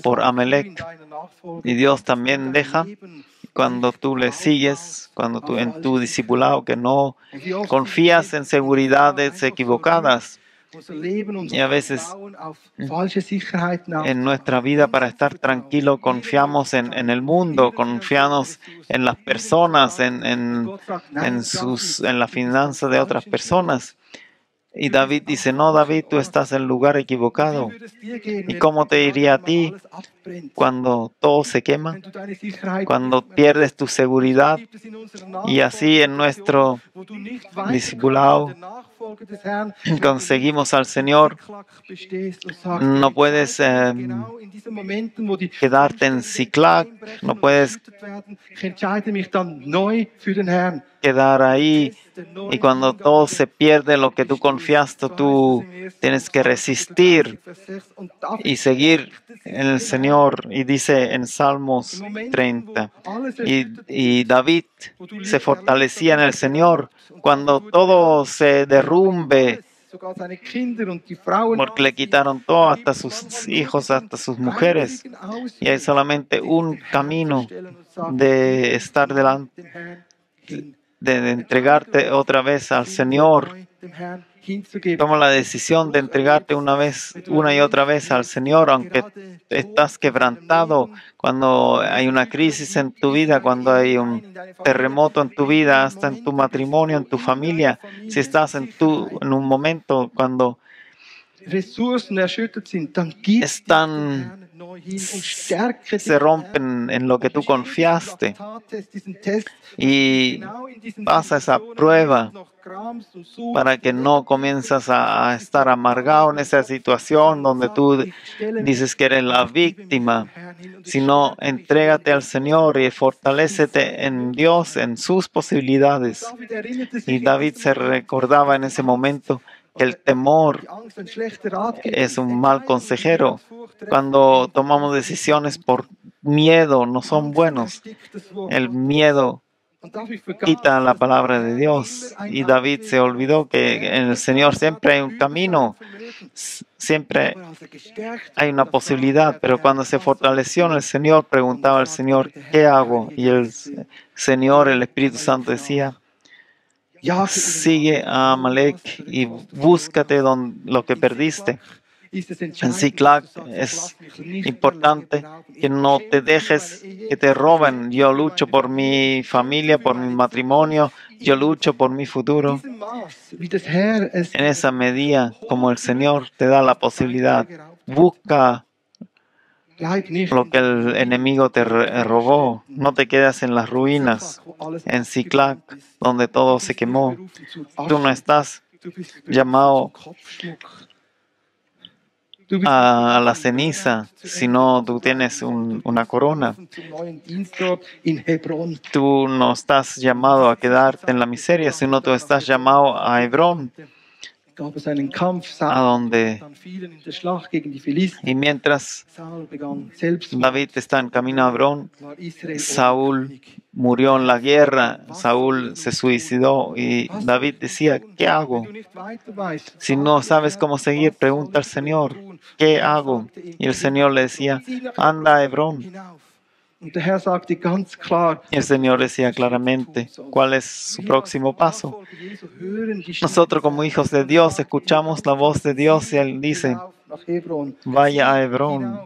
por Amalek, y Dios también deja cuando tú le sigues, cuando tú en tu discipulado, que no confías en seguridades equivocadas. Y a veces en nuestra vida, para estar tranquilo, confiamos en el mundo, confiamos en las personas, en la finanza de otras personas. Y David dice, no, David, tú estás en el lugar equivocado. ¿Y cómo te iría a ti cuando todo se quema? Cuando pierdes tu seguridad. Y así en nuestro discipulado conseguimos al Señor. No puedes quedarte en Ziklag, no puedes quedar ahí, y cuando todo se pierde lo que tú confiaste, tú tienes que resistir y seguir en el Señor. Y dice en Salmos 30, y David se fortalecía en el Señor cuando todo se derrumbe, porque le quitaron todo, hasta sus hijos, hasta sus mujeres, y hay solamente un camino de estar delante, de entregarte otra vez al Señor. Toma la decisión de entregarte una y otra vez al Señor, aunque estás quebrantado, cuando hay una crisis en tu vida, cuando hay un terremoto en tu vida, hasta en tu matrimonio, en tu familia. Si estás en un momento cuando se rompen en lo que tú confiaste, y pasa esa prueba para que no comienzas a estar amargado en esa situación donde tú dices que eres la víctima, sino entrégate al Señor y fortalécete en Dios, en sus posibilidades. Y David se recordaba en ese momento que el temor Die Angst ein schlechter Ratgeber es ist. un mal consejero. Cuando tomamos decisiones por miedo, no son buenos. El miedo quita la palabra de Dios. Y David se olvidó que en el Señor siempre hay un camino, siempre hay una posibilidad. Pero cuando se fortaleció en el Señor, preguntaba al Señor, ¿qué hago? Y el Señor, el Espíritu Santo decía, sigue a Amalek y búscate lo que perdiste. En Ziklag es importante que no te dejes que te roben. Yo lucho por mi familia, por mi matrimonio, yo lucho por mi futuro. En esa medida, como el Señor te da la posibilidad, busca lo que el enemigo te robó. No te quedas en las ruinas, en Ziklag, donde todo se quemó. Tú no estás llamado a la ceniza, sino tú tienes una corona. Tú no estás llamado a quedarte en la miseria, sino tú estás llamado a Hebrón, a donde, y mientras David está en camino a Hebrón, Saúl murió en la guerra, Saúl se suicidó y David decía, ¿qué hago? Si no sabes cómo seguir, pregunta al Señor, ¿qué hago? Y el Señor le decía, anda a Hebrón. Y el Señor decía claramente cuál es su próximo paso. Nosotros como hijos de Dios escuchamos la voz de Dios y Él dice, vaya a Hebrón.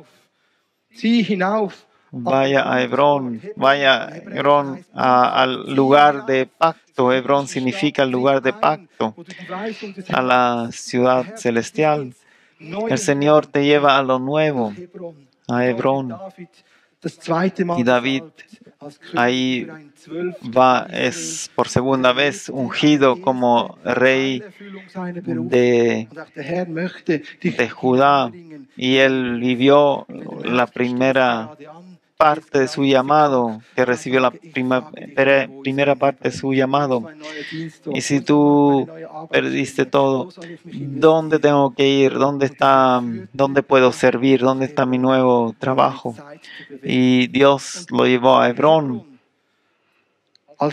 Vaya a Hebrón, vaya a Hebrón, al lugar de pacto. Hebrón significa el lugar de pacto, a la ciudad celestial. El Señor te lleva a lo nuevo, a Hebrón. Y David ahí es por segunda vez ungido como rey de Judá. Y él vivió la primera parte de su llamado, que recibió la primera parte de su llamado. Y si tú perdiste todo, ¿dónde tengo que ir? ¿Dónde puedo servir? ¿Dónde está mi nuevo trabajo? Y Dios lo llevó a Hebrón,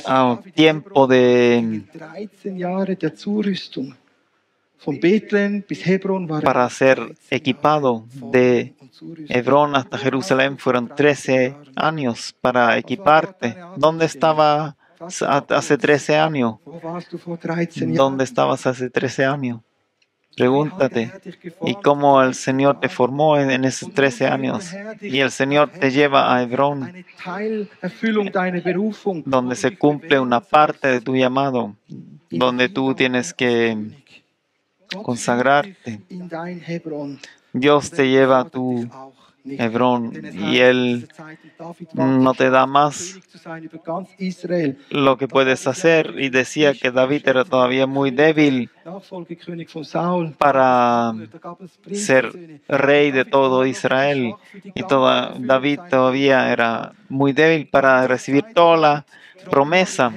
a un tiempo de para ser equipado. De Hebrón hasta Jerusalén fueron 13 años para equiparte. ¿Dónde estaba hace 13 años? ¿Dónde estabas hace 13 años? Pregúntate. ¿Y cómo el Señor te formó en esos 13 años? Y el Señor te lleva a Hebrón, donde se cumple una parte de tu llamado, donde tú tienes que consagrarte. Dios te lleva a tu Hebrón y Él no te da más lo que puedes hacer. Y decía que David era todavía muy débil para ser rey de todo Israel. Y David todavía era muy débil para recibir toda la promesa.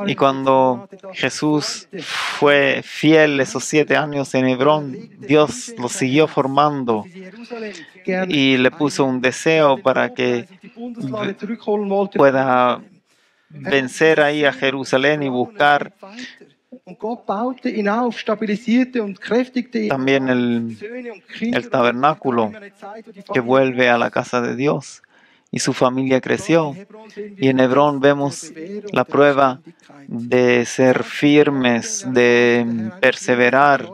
Y cuando Jesús fue fiel esos 7 años en Hebrón, Dios lo siguió formando y le puso un deseo para que pueda vencer ahí a Jerusalén y buscar también el tabernáculo que vuelve a la casa de Dios. Y su familia creció. Y en Hebrón vemos la prueba de ser firmes, de perseverar.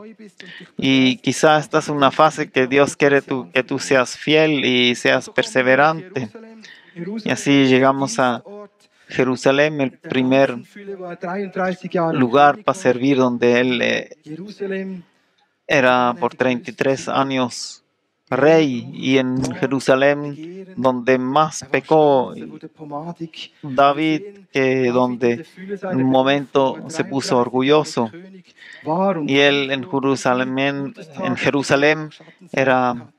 Y quizás esta es una fase que Dios quiere que tú seas fiel y seas perseverante. Y así llegamos a Jerusalén, el primer lugar para servir, donde él era por 33 años rey, y en Jerusalén donde más pecó David, donde en un momento se puso orgulloso, y él en Jerusalén era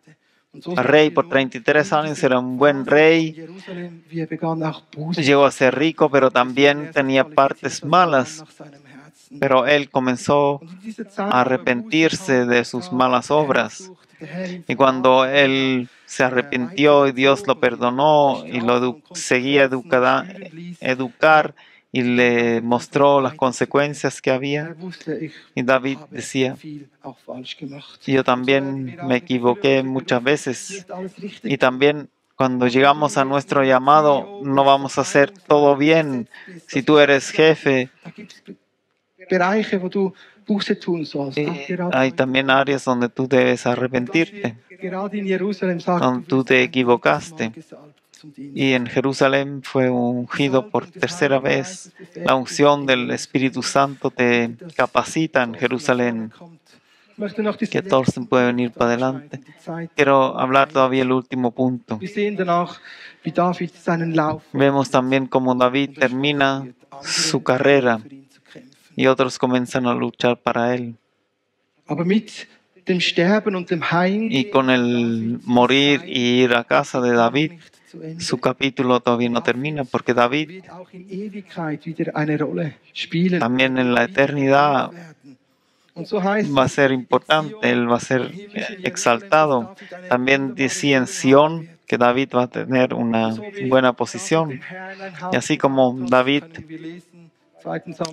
rey por 33 años, era un buen rey, llegó a ser rico, pero también tenía partes malas. pero él comenzó Und in dieser Zeit, a wo er arrepentirse de sus malas obras. der Herr ihm Y cuando él se arrepintió y Dios lo perdonó y lo seguía educar y le mostró las consecuencias que había, er wusste, ich y David habe decía, viel auch falsch gemacht. yo también me equivoqué muchas veces. Y también cuando llegamos a nuestro llamado, no vamos a hacer todo bien. Si tú eres jefe, Da gibt es Bereiche, wo du Buße tun sollst. Auch gerade hay también áreas donde tú debes arrepentirte, gerade in Jerusalem sagt, donde tú te equivocaste. Y en Jerusalén fue ungido por tercera vez. La unción del Espíritu Santo te capacita en Jerusalén, que todos pueden venir para adelante. Quiero hablar todavía el último punto. Wir sehen danach, wie David seinen Lauf Vemos también cómo David termina su carrera für ihn zu kämpfen. y otros comienzan a luchar para él. Aber mit dem Sterben und dem Heim Y con el morir y ir a casa de David, nicht zu Ende. su capítulo todavía no termina, porque David Wird auch in Ewigkeit wieder eine Rolle spielen. también en la eternidad werden. Und so heißt va a ser importante, él va a ser exaltado. También decía en Sión que David va a tener una buena posición. Y así como David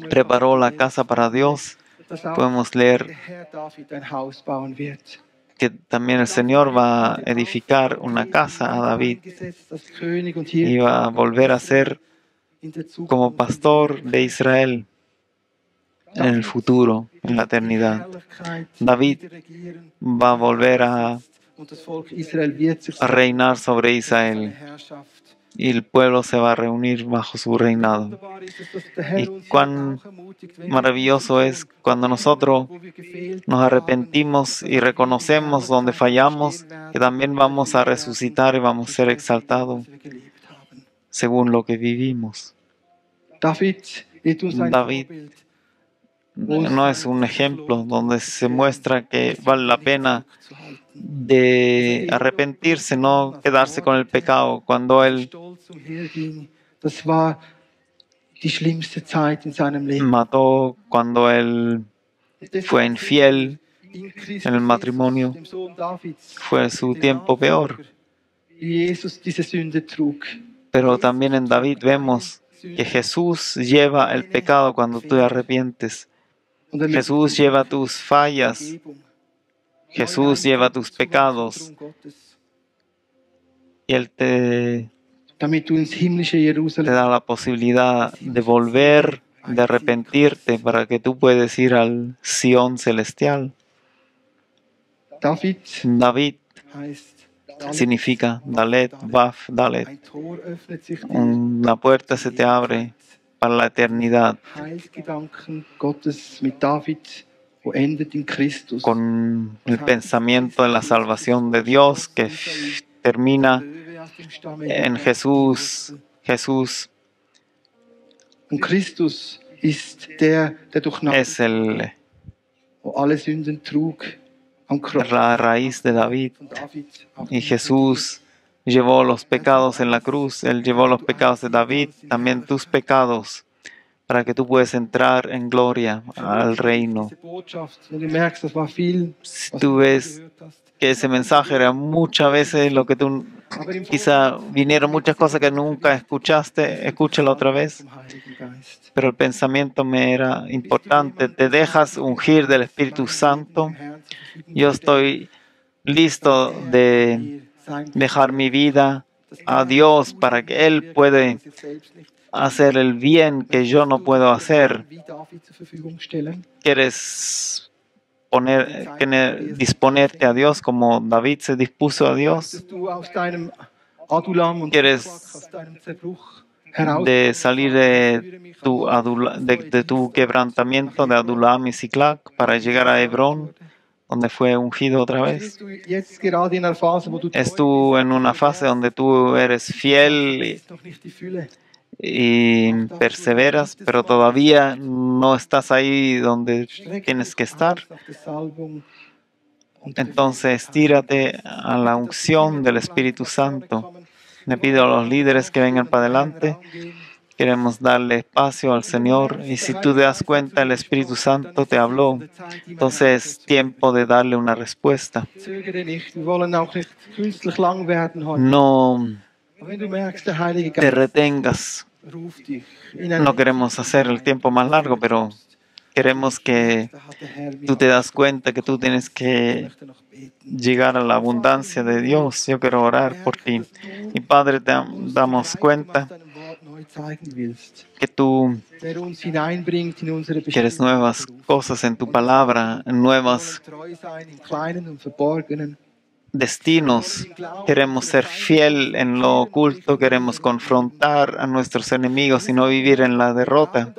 preparó la casa para Dios, podemos leer que también el Señor va a edificar una casa a David y va a volver a ser como pastor de Israel en el futuro, en la eternidad. David va a volver a reinar sobre Israel y el pueblo se va a reunir bajo su reinado. Y cuán maravilloso es cuando nosotros nos arrepentimos y reconocemos donde fallamos, que también vamos a resucitar y vamos a ser exaltados según lo que vivimos. David no es un ejemplo donde se muestra que vale la pena de arrepentirse, no quedarse con el pecado. Cuando él mató, cuando él fue infiel en el matrimonio, fue su tiempo peor. Pero también en David vemos que Jesús lleva el pecado cuando tú te arrepientes. Jesús lleva tus fallas. Jesús lleva tus pecados. Y Él te da la posibilidad de volver, de arrepentirte, para que tú puedas ir al Sión celestial. David significa Dalet, Baf, Dalet. Una puerta se te abre para la eternidad con el pensamiento de la salvación de Dios que termina en Jesús. Jesús es la raíz de David. Y Jesús llevó los pecados en la cruz. Él llevó los pecados de David, también tus pecados, para que tú puedas entrar en gloria al reino. Si tú ves que ese mensaje era muchas veces lo que tú, quizá vinieron muchas cosas que nunca escuchaste, escúchalo otra vez. Pero el pensamiento me era importante. Te dejas ungir del Espíritu Santo. Yo estoy listo de dejar mi vida a Dios para que Él pueda hacer el bien que yo no puedo hacer. ¿Quieres disponerte a Dios como David se dispuso a Dios? ¿Quieres de salir de tu quebrantamiento de Adulam y Ziklag para llegar a Hebrón, donde fue ungido otra vez? ¿Es tú en una fase donde tú eres fiel y perseveras, pero todavía no estás ahí donde tienes que estar? Entonces, estírate a la unción del Espíritu Santo. Le pido a los líderes que vengan para adelante, Queremos darle espacio al Señor. Y si tú te das cuenta, el Espíritu Santo te habló. Entonces es tiempo de darle una respuesta. Zögere nicht. Wir wollen auch nicht künstlich lang werden heute. No Aber wenn du merkst, der Heilige te Geist retengas. ruft dich in ein No queremos hacer el tiempo más largo, pero queremos que Da hat der Herr mich tú te das cuenta que tú tienes que möchte noch beten. llegar a la abundancia de Dios. Yo quiero orar por ti. Y Padre, te damos cuenta Deinem Wort neu zeigen willst, que tú der uns hineinbringt in unsere quieres Bestimmung. nuevas cosas en tu palabra, nuevas Wir wollen treu sein im Kleinen und Verborgenen. destinos. Queremos ser fiel en lo oculto, queremos confrontar a nuestros enemigos y no vivir en la derrota.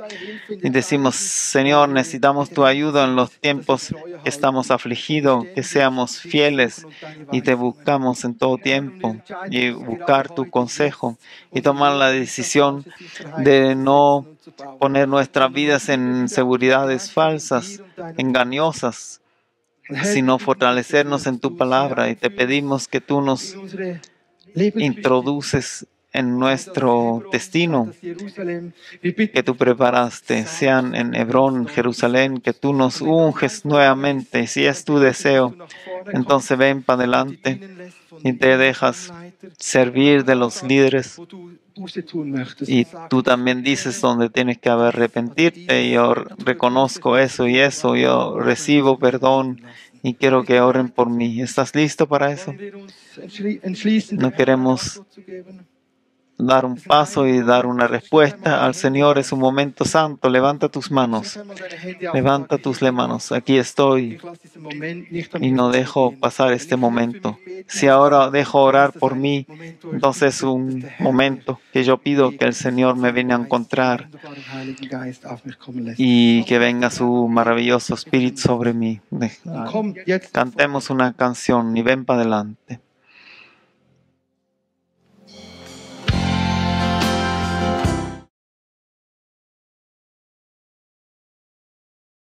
Y decimos, Señor, necesitamos tu ayuda en los tiempos que estamos afligidos, que seamos fieles y te buscamos en todo tiempo y buscar tu consejo y tomar la decisión de no poner nuestras vidas en seguridades falsas, engañosas, sino fortalecernos en tu palabra. Y te pedimos que tú nos introduces en nuestro destino que tú preparaste, sean en Hebrón, Jerusalén, que tú nos unges nuevamente. Si es tu deseo, entonces ven para adelante y te dejas servir de los líderes. Y tú también dices donde tienes que arrepentirte. Y yo reconozco eso y eso. Yo recibo perdón y quiero que oren por mí. ¿Estás listo para eso? No queremos dar un paso y dar una respuesta al Señor. Es un momento santo. Levanta tus manos. Levanta tus manos. Aquí estoy y no dejo pasar este momento. Si ahora dejo orar por mí, entonces es un momento que yo pido que el Señor me venga a encontrar y que venga su maravilloso Espíritu sobre mí. Cantemos una canción y ven para adelante.